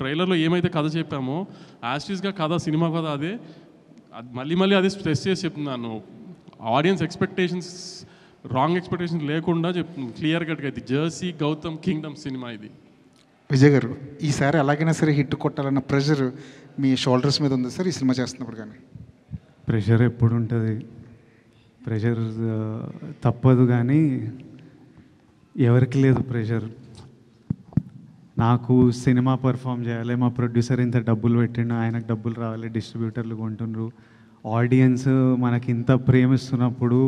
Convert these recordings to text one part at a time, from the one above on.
ట్రైలర్లో ఏమైతే కథ చెప్పామో యాస్టీస్గా కథ సినిమా కథ అదే మళ్ళీ అదే స్ట్రెస్ చేసి చెప్తున్నాను. ఆడియన్స్ ఎక్స్పెక్టేషన్స్ రాంగ్ ఎక్స్పెక్టేషన్స్ లేకుండా చెప్తున్నాను క్లియర్ కట్గా. ఇది జెర్సీ గౌతమ్ కింగ్డమ్ సినిమా ఇది. విజయ్ గారు, ఈసారి ఎలాగైనా సరే హిట్ కొట్టాలన్న ప్రెషర్ మీ షోల్డర్స్ మీద ఉంది సార్ ఈ సినిమా చేస్తున్నప్పుడు? కానీ ప్రెషర్ ఎప్పుడు ఉంటుంది, ప్రెషర్ తప్పదు, కానీ ఎవరికి లేదు ప్రెషర్. నాకు సినిమా పర్ఫామ్ చేయాలి, మా ప్రొడ్యూసర్ ఇంత డబ్బులు పెట్టిండు, ఆయనకు డబ్బులు రావాలి, డిస్ట్రిబ్యూటర్లు కొంటుండ్రు, ఆడియన్స్ మనకి ఇంత ప్రేమిస్తున్నప్పుడు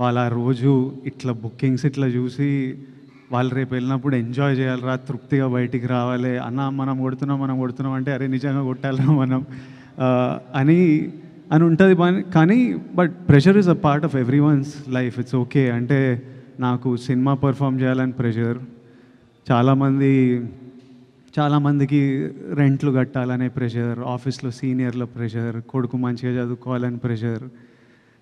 వాళ్ళ ఆ రోజు ఇట్లా బుకింగ్స్ ఇట్లా చూసి వాళ్ళు రేపు వెళ్ళినప్పుడు ఎంజాయ్ చేయాలిరా, తృప్తిగా బయటికి రావాలి, అన్న మనం కొడుతున్నాం అంటే అరే నిజంగా కొట్టాలిరా మనం అని ఉంటుంది. కానీ but pressure is a part of every one's life. It's okay. అంటే నాకు సినిమా పర్ఫామ్ చేయాలని ప్రెషర్, చాలామందికి రెంట్లు కట్టాలనే ప్రెషర్, ఆఫీస్లో సీనియర్ల ప్రెషర్, కొడుకు మంచిగా చదువుకోవాలని ప్రెషర్.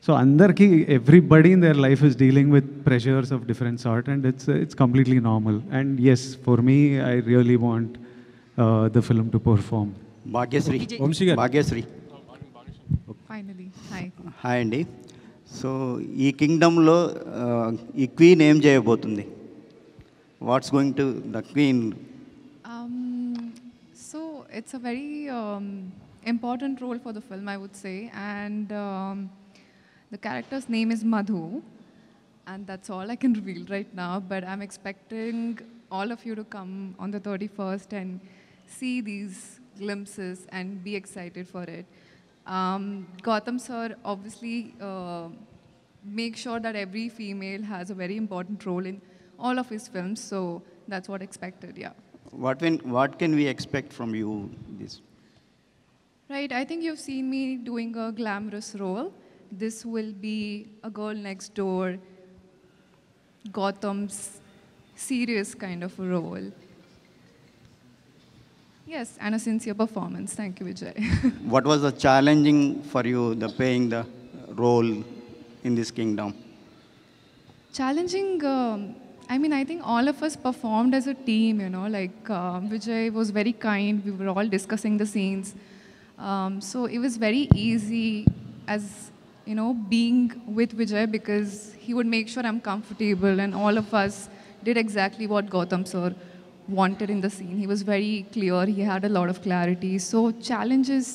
సో అందరికీ everybody in their life is dealing with pressures of different sort and it's completely normal. And yes, for me I really want the film to perform. Bhagyashree hi అండి. So ఈ కింగ్డమ్లో ఈ queen ఏం చేయబోతుంది? What's going to the queen? So it's a very important role for the film, I would say, and the character's name is Madhu, and that's all I can reveal right now, but I'm expecting all of you to come on the 31st and see these glimpses and be excited for it. Gautam sir obviously make sure that every female has a very important role in all of his films, so that's what expected. Yeah. What can we expect from you this? Right, I think you've seen me doing a glamorous role. This will be a girl next door, Gautam's serious kind of a role. Yes, and a sincere performance. Thank you, Vijay. What was the challenging for you, the playing the role in this kingdom? Challenging, I mean, I think all of us performed as a team, you know, like Vijay was very kind. We were all discussing the scenes. So it was very easy as, you know, being with Vijay because he would make sure I'm comfortable, and all of us did exactly what Gautam sir wanted in the scene. He was very clear. He had a lot of clarity. So challenges,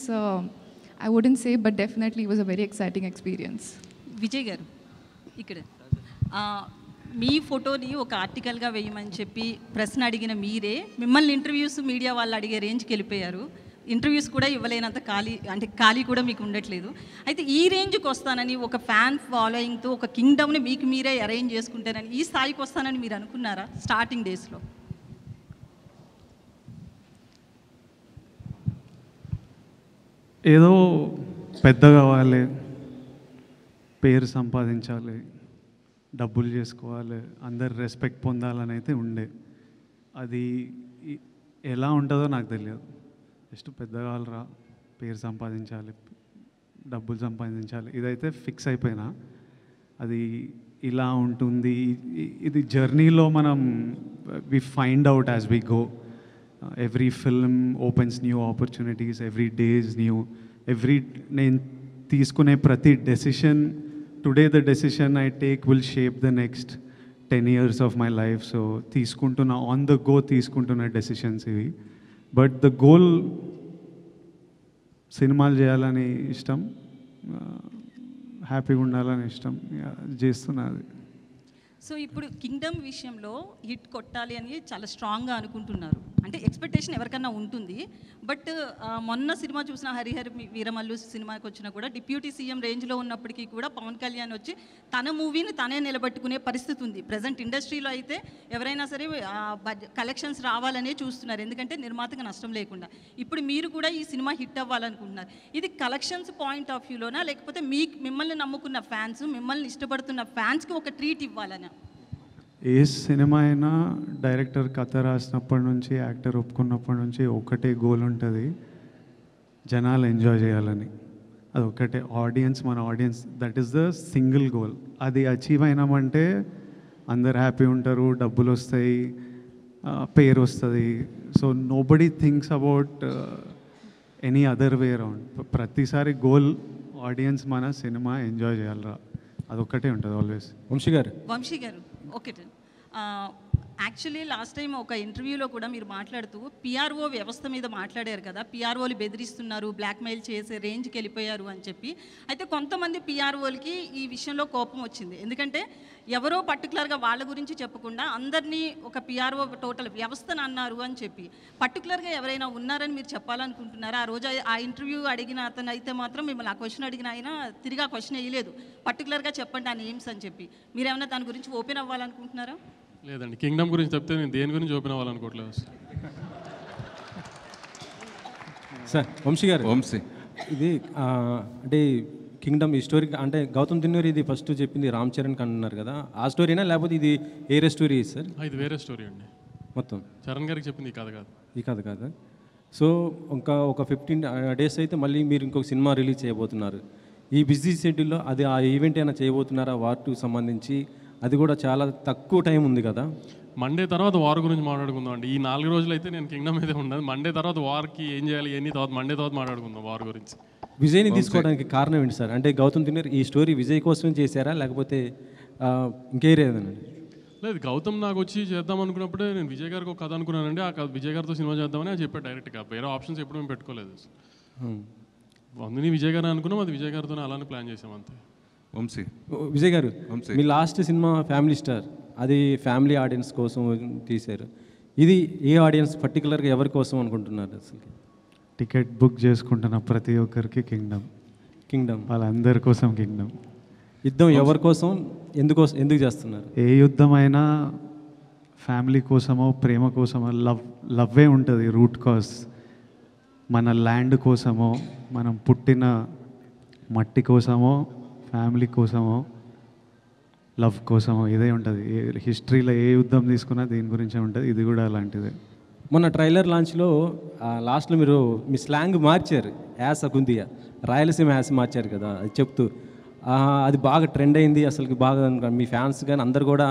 I wouldn't say, but definitely it was a very exciting experience. Vijay garu ikkada మీ ఫోటోని ఒక ఆర్టికల్గా వేయమని చెప్పి ప్రశ్న అడిగిన మీరే మిమ్మల్ని interviews media వాళ్ళు అడిగే రేంజ్కి వెళ్ళిపోయారు. ఇంటర్వ్యూస్ కూడా ఇవ్వలేనంత ఖాళీ కూడా మీకు ఉండట్లేదు. అయితే ఈ రేంజ్కి వస్తానని, ఒక ఫ్యాన్ ఫాలోయింగ్తో ఒక కింగ్డమ్ని మీకు మీరే అరేంజ్ చేసుకుంటారని, ఈ స్థాయికి వస్తానని మీరు అనుకున్నారా స్టార్టింగ్ డేస్లో? ఏదో పెద్ద కావాలి, పేరు సంపాదించాలి, డబ్బులు చేసుకోవాలి, అందరు రెస్పెక్ట్ పొందాలని అయితే ఉండే. అది ఎలా ఉంటుందో నాకు తెలియదు. జస్ట్ పెద్ద కావాలరా, పేరు సంపాదించాలి, డబ్బులు సంపాదించాలి, ఇదైతే ఫిక్స్ అయిపోయినా. అది ఇలా ఉంటుంది. ఇది జర్నీలో మనం we find out as we go. Every film opens new opportunities, every day is new. నేను తీసుకునే ప్రతి decision, today the decision I take will shape the next 10 years of my life. So తీసుకుంటున్న ఆన్ ద గో తీసుకుంటున్న decisions ఇవి. But the goal సినిమాలు చేయాలని ఇష్టం, హ్యాపీగా ఉండాలని ఇష్టం, చేస్తున్నది. సో ఇప్పుడు కింగ్డమ్ విషయంలో హిట్ కొట్టాలి అని చాలా స్ట్రాంగ్గా అనుకుంటున్నారు. అంటే ఎక్స్పెక్టేషన్ ఎవరికన్నా ఉంటుంది. బట్ మొన్న సినిమా చూసిన హరిహర వీరమల్లు సినిమాకి వచ్చినా కూడా డిప్యూటీ సీఎం రేంజ్లో ఉన్నప్పటికీ కూడా పవన్ కళ్యాణ్ వచ్చి తన మూవీని తనే నిలబెట్టుకునే పరిస్థితి ఉంది. ప్రజెంట్ ఇండస్ట్రీలో అయితే ఎవరైనా సరే కలెక్షన్స్ రావాలనే చూస్తున్నారు, ఎందుకంటే నిర్మాతకు నష్టం లేకుండా. ఇప్పుడు మీరు కూడా ఈ సినిమా హిట్ అవ్వాలనుకుంటున్నారు. ఇది కలెక్షన్స్ పాయింట్ ఆఫ్ వ్యూలోనా, లేకపోతే మిమ్మల్ని నమ్ముకున్న ఫ్యాన్స్, మిమ్మల్ని ఇష్టపడుతున్న ఫ్యాన్స్కి ఒక ట్రీట్ ఇవ్వాలనా? ఏ సినిమా అయినా డైరెక్టర్ కథ రాసినప్పటి నుంచి, యాక్టర్ ఒప్పుకున్నప్పటి నుంచి ఒకటే గోల్ ఉంటుంది, జనాలు ఎంజాయ్ చేయాలని. అది ఒకటే, మన audience, that is the single goal. అది అచీవ్ అయినామంటే అందరు హ్యాపీ ఉంటారు, డబ్బులు వస్తాయి, పేరు వస్తుంది. So nobody thinks about any other way around. ప్రతిసారి గోల్ ఆడియన్స్ మన సినిమా ఎంజాయ్ చేయాలరా, అదొక్కటే ఉంటుంది ఆల్వేస్. వంశీ గారు ఓకే. యాక్చువల్లీ లాస్ట్ టైం ఒక ఇంటర్వ్యూలో కూడా మీరు మాట్లాడుతూ పిఆర్ఓ వ్యవస్థ మీద మాట్లాడారు కదా, పిఆర్ఓలు బెదిరిస్తున్నారు, బ్లాక్మెయిల్ చేసే రేంజ్కి వెళ్ళిపోయారు అని చెప్పి. అయితే కొంతమంది పిఆర్ఓలకి ఈ విషయంలో కోపం వచ్చింది. ఎందుకంటే ఎవరో పర్టికులర్గా వాళ్ళ గురించి చెప్పకుండా అందరినీ ఒక పిఆర్ఓ టోటల్ వ్యవస్థను అన్నారు అని చెప్పి, పర్టికులర్గా ఎవరైనా ఉన్నారని మీరు చెప్పాలనుకుంటున్నారా? ఆ రోజు ఆ ఇంటర్వ్యూ అడిగిన అతను అయితే మాత్రం మిమ్మల్ని ఆ క్వశ్చన్ అడిగిన ఆయన తిరిగి ఆ క్వశ్చన్ వేయలేదు, పర్టికులర్గా చెప్పండి ఆ నేమ్స్ అని చెప్పి. మీరేమన్నా దాని గురించి ఓపెన్ అవ్వాలనుకుంటున్నారా? లేదండి, కింగ్డమ్ గురించి చెప్తే నేను దేని గురించి ఓపెన్ అవ్వాలనుకోవట్లేదు. సార్ వంశీ గారు, ఇది అంటే కింగ్డమ్ ఈ స్టోరీ అంటే గౌతమ్ దిన్నూరి ఇది ఫస్ట్ చెప్పింది రామ్ చరణ్ అన్నారు కదా, ఆ స్టోరీనా లేకపోతే ఇది వేరే స్టోరీ సార్? ఇది వేరే స్టోరీ అండి. మొత్తం చరణ్ గారికి చెప్పింది ఈ కథ కాదు. ఈ కథ కాదు. సో ఒక 15 days అయితే మళ్ళీ మీరు ఇంకొక సినిమా రిలీజ్ చేయబోతున్నారు. ఈ బిజీ షెడ్యూల్లో అది ఆ ఈవెంట్ అయినా చేయబోతున్నారా వార్ 2 సంబంధించి? అది కూడా చాలా తక్కువ టైం ఉంది కదా. మండే తర్వాత వార్ గురించి మాట్లాడుకుందాం అండి. ఈ 4 రోజులు అయితే నేను కింగ్డమ్ అయితే ఉండదు. మండే తర్వాత వార్కి ఏం చేయాలి ఎన్ని తర్వాత మండే తర్వాత మాట్లాడుకుందాం వార్ గురించి. విజయ్ని తీసుకోవడానికి కారణం ఏంటి సార్? అంటే గౌతమ్ దిన్నూరి ఈ స్టోరీ విజయ్ కోసం చేశారా లేకపోతే ఇంకేరేదనండి? లేదు, గౌతమ్ నాకు వచ్చి చేద్దాం అనుకున్నప్పుడే నేను విజయ్ గారికి ఒక కథ అనుకున్నానండి. ఆ విజయ్ గారితో సినిమా చేద్దామని అది చెప్పాడు డైరెక్ట్గా. వేరే ఆప్షన్స్ ఎప్పుడు మేము పెట్టుకోలేదు. అందుని విజయ్ గారు అనుకున్నాం, అది విజయ్ గారితోనే అలానే ప్లాన్ చేసాం అంతే. విజయ్ గారు, మీ లాస్ట్ సినిమా ఫ్యామిలీ స్టార్, అది ఫ్యామిలీ ఆడియన్స్ కోసం తీశారు. ఇది ఏ ఆడియన్స్ పర్టికులర్గా ఎవరి కోసం అనుకుంటున్నారు అసలు? టికెట్ బుక్ చేసుకుంటున్న ప్రతి ఒక్కరికి కింగ్డమ్ వాళ్ళందరి కోసం కింగ్డమ్. యుద్ధం ఎవరి కోసం, ఎందుకు చేస్తున్నారు? ఏ యుద్ధమైనా ఫ్యామిలీ కోసమో ప్రేమ కోసమో లవ్వే ఉంటుంది రూట్ కాజ్. మన ల్యాండ్ కోసమో మనం పుట్టిన మట్టి కోసమో ఫ్యామిలీ కోసమో లవ్ కోసమో ఇదే ఉంటుంది. హిస్టరీలో ఏ యుద్ధం తీసుకున్నా దీని గురించే ఉంటుంది. ఇది కూడా అలాంటిదే. మొన్న ట్రైలర్ లాంచ్లో లాస్ట్లో మీరు మీ స్లాంగ్ మార్చారు, యాస కుందియా రాయలసీమ యాస మార్చారు కదా, అది చెప్తూ అది బాగా ట్రెండ్ అయింది. అసలుకి బాగా మీ ఫ్యాన్స్ కానీ అందరు కూడా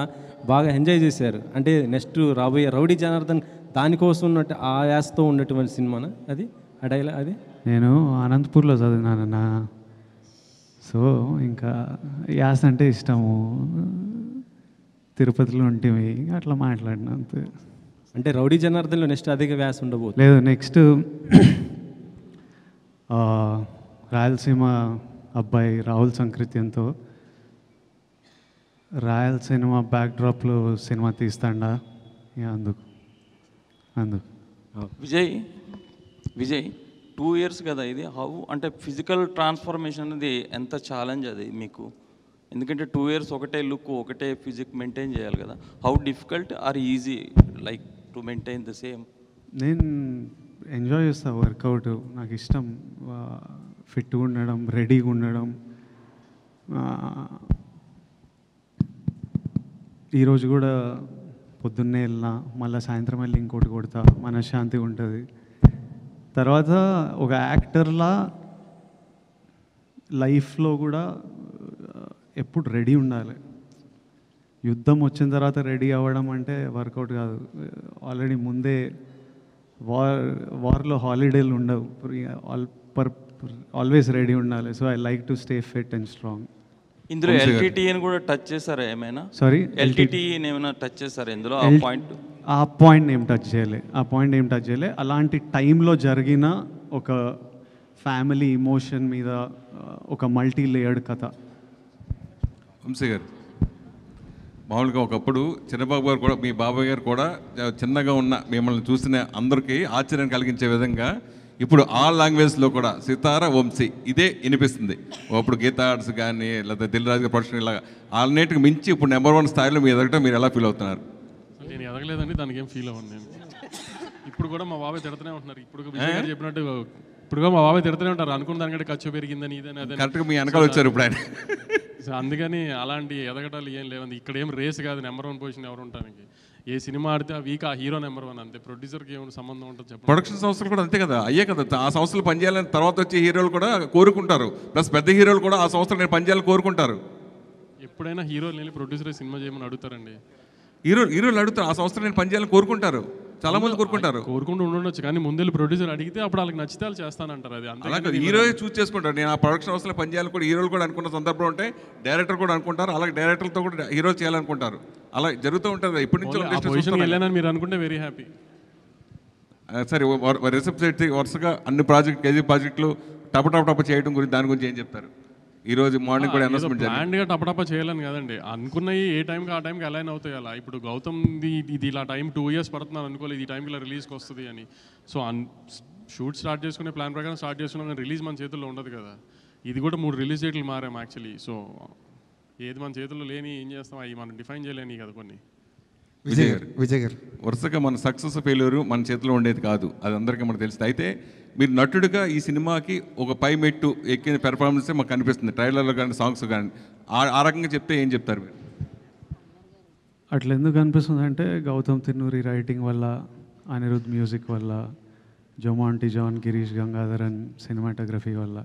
బాగా ఎంజాయ్ చేశారు. అంటే నెక్స్ట్ రాబోయే రౌడీ జనార్దన్ దానికోసం ఉన్నట్టు ఆ యాసతో ఉన్నటువంటి సినిమానా అది? ఆ డైలాగ్ అది నేను అనంతపూర్లో చదివినానన్నా, సో ఇంకా యాస అంటే ఇష్టము. తిరుపతిలో ఉంటేవి అట్లా మాట్లాడిన అంతే. అంటే రౌడీ జనార్దన్లో నెక్స్ట్ అధిక వ్యాస ఉండబోతుంది? లేదు, నెక్స్ట్ రాయలసీమ అబ్బాయి రాహుల్ సంకృత్యంతో రాయలసీమ బ్యాక్డ్రాప్లో సినిమా తీస్తాడా అందుకు. విజయ్ 2 years కదా ఇది. హౌ అంటే ఫిజికల్ ట్రాన్స్ఫర్మేషన్ అనేది ఎంత ఛాలెంజ్ అది మీకు? ఎందుకంటే 2 years ఒకటే లుక్ ఒకటే ఫిజిక్ మెయింటైన్ చేయాలి కదా. How difficult or easy like to maintain the same? నేను ఎంజాయ్ చేస్తాను వర్కౌట్, నాకు ఇష్టం. ఫిట్గా ఉండడం, రెడీగా ఉండడం. ఈరోజు కూడా పొద్దున్నే వెళ్ళినా మళ్ళీ సాయంత్రం వెళ్ళి ఇంకోటి కొడతా, మనశ్శాంతిగా ఉంటుంది. తర్వాత ఒక యాక్టర్లా లైఫ్లో కూడా ఎప్పుడు రెడీ ఉండాలి. యుద్ధం వచ్చిన తర్వాత రెడీ అవ్వడం అంటే వర్కౌట్ కాదు. ఆల్రెడీ ముందే వార్లో హాలిడేలు ఉండవు, ఆల్వేస్ రెడీ ఉండాలి. So I like to stay fit and strong. ఇందులో ఎల్టీటీని కూడా టచ్ చేశారా ఏమైనా? సారీ, ఎల్టీటీని ఏమైనా టచ్ చేశారా ఇందులో? ఆ పాయింట్ ఏం టచ్ చేయలే. అలాంటి టైంలో జరిగిన ఒక ఫ్యామిలీ ఇమోషన్ మీద ఒక మల్టీ లేయర్డ్ కథ. వంశీ గారు, మామూలుగా ఒకప్పుడు చిన్నబాబు గారు కూడా, మీ బాబాయ్ గారు కూడా చిన్నగా ఉన్న మిమ్మల్ని చూసిన అందరికీ ఆశ్చర్యం కలిగించే విధంగా ఇప్పుడు ఆల్ లాంగ్వేజ్లో కూడా సితార వంశీ ఇదే వినిపిస్తుంది. అప్పుడు గీతా ఆర్ట్స్ కానీ లేదా దిల్ రాజు ప్రొడక్షన్ ఇలాగా అన్నిటికి మించి ఇప్పుడు నెంబర్ 1 స్థాయిలో మీ ఎదగటం మీరు ఎలా ఫీల్ అవుతున్నారు? నేను ఎదగలేదండి, దానికి ఏం ఫీల్ అవ్వను నేను. ఇప్పుడు కూడా మా బాబాయ్ తిడుతూనే ఉంటున్నారు. ఇప్పుడు విజయ్ గారు చెప్పినట్టు ఇప్పుడు మా బాబాయ్ తిడుతూనే ఉంటారు, అనుకున్న దానికంటే ఖర్చు పెరిగిందని ఇదని అదే. కరెక్ట్గా మీ వెనకాల వచ్చారు ఇప్పుడు ఆయన. సో అందుకని అలాంటి ఎదగటాలు ఏం లేవండి. ఇక్కడ ఏం రేస్ కాదు, నెంబర్ 1 పొజిషన్ ఎవరు ఉంటానికి. ఏ సినిమా ఆడితే ఆ వీక్ ఆ హీరో నెంబర్ 1 అంతే. ప్రొడ్యూసర్కి ఏమైనా సంబంధం ఉంటుంది చెప్పండి? ప్రొడక్షన్ సంస్థలు కూడా అంతే కదా, అయ్యే కదా. ఆ సంస్థలు పనిచేయాలని తర్వాత వచ్చే హీరోలు కూడా కోరుకుంటారు, ప్లస్ పెద్ద హీరోలు కూడా ఆ సంస్థలు నేను పనిచేయాలని కోరుకుంటారు. ఎప్పుడైనా హీరోలు వెళ్ళి ప్రొడ్యూసర్ సినిమా చేయమని అడుగుతారండి. హీరోలు అడుగుతారు ఆ సంవత్సరం నేను పనిచేయాలని కోరుకుంటారు, చాలా మంది కోరుకుంటారు. కోరుకుంటూ ఉండొచ్చు, కానీ ముందెళ్ళి ప్రొడ్యూసర్ అడిగితే అప్పుడు వాళ్ళకి నచ్చితే వాళ్ళు చేస్తానంటారు. అది అలాగే హీరోయే చూస్ చేసుకుంటారు. నేను ఆ ప్రొడక్షన్ అవసరం పనిచేయాలని కూడా హీరోలు కూడా అనుకున్న సందర్భం ఉంటాయి, డైరెక్టర్ కూడా అనుకుంటారు, అలాగే డైరెక్టర్లతో కూడా హీరోలు చేయాలనుకుంటారు. అలా జరుగుతూ ఉంటుంది. ఇప్పటి నుంచి వెళ్ళానని మీరు అనుకుంటే వెరీ హ్యాపీ. సరే, రిసెప్ట్ వరుసగా అన్ని కేజీ ప్రాజెక్టులు టప చేయడం గురించి దాని గురించి ఏం చెప్తారు? ఈరోజు మార్నింగ్ కూడా అనౌన్స్మెంట్ ప్లాన్గా టపటప చేయాలని కదండి, అనుకున్నవి ఏ టైంకి ఆ టైంకి అలైన్ అవుతాయి. అలా ఇప్పుడు గౌతమ్ ఇది ఇలా టైం 2 years పడుతున్నాను అనుకోలేదు, ఈ టైంకి ఇలా రిలీజ్కి వస్తుంది అని. సో షూట్ స్టార్ట్ చేసుకునే ప్లాన్ ప్రకారం స్టార్ట్ చేసుకున్నాం, కానీ రిలీజ్ మన చేతుల్లో ఉండదు కదా. ఇది కూడా 3 రిలీజ్ డేట్లు మారాం యాక్చువల్లీ. సో ఏది మన చేతుల్లో లేని ఏం చేస్తాం, అవి మనం డిఫైన్ చేయలేని కదా కొన్ని. విజయ్ గారు వరుసగా మన సక్సెస్ ఫెయిల్యూర్ మన చేతిలో ఉండేది కాదు, అది అందరికీ మనకు తెలుస్తుంది. అయితే మీరు నటుడిగా ఈ సినిమాకి ఒక పై మెట్టు ఎక్కిన పెర్ఫార్మెన్సే మాకు కనిపిస్తుంది, ట్రైలర్లో కానీ సాంగ్స్ కానీ. ఆ రకంగా చెప్తే ఏం చెప్తారు మీరు? అట్లా ఎందుకు అనిపిస్తుంది అంటే గౌతమ్ తిన్నూరి రైటింగ్ వల్ల, అనిరుద్ మ్యూజిక్ వల్ల, జొమాంటి జాన్, గిరీష్ గంగాధరన్ సినిమాటోగ్రఫీ వల్ల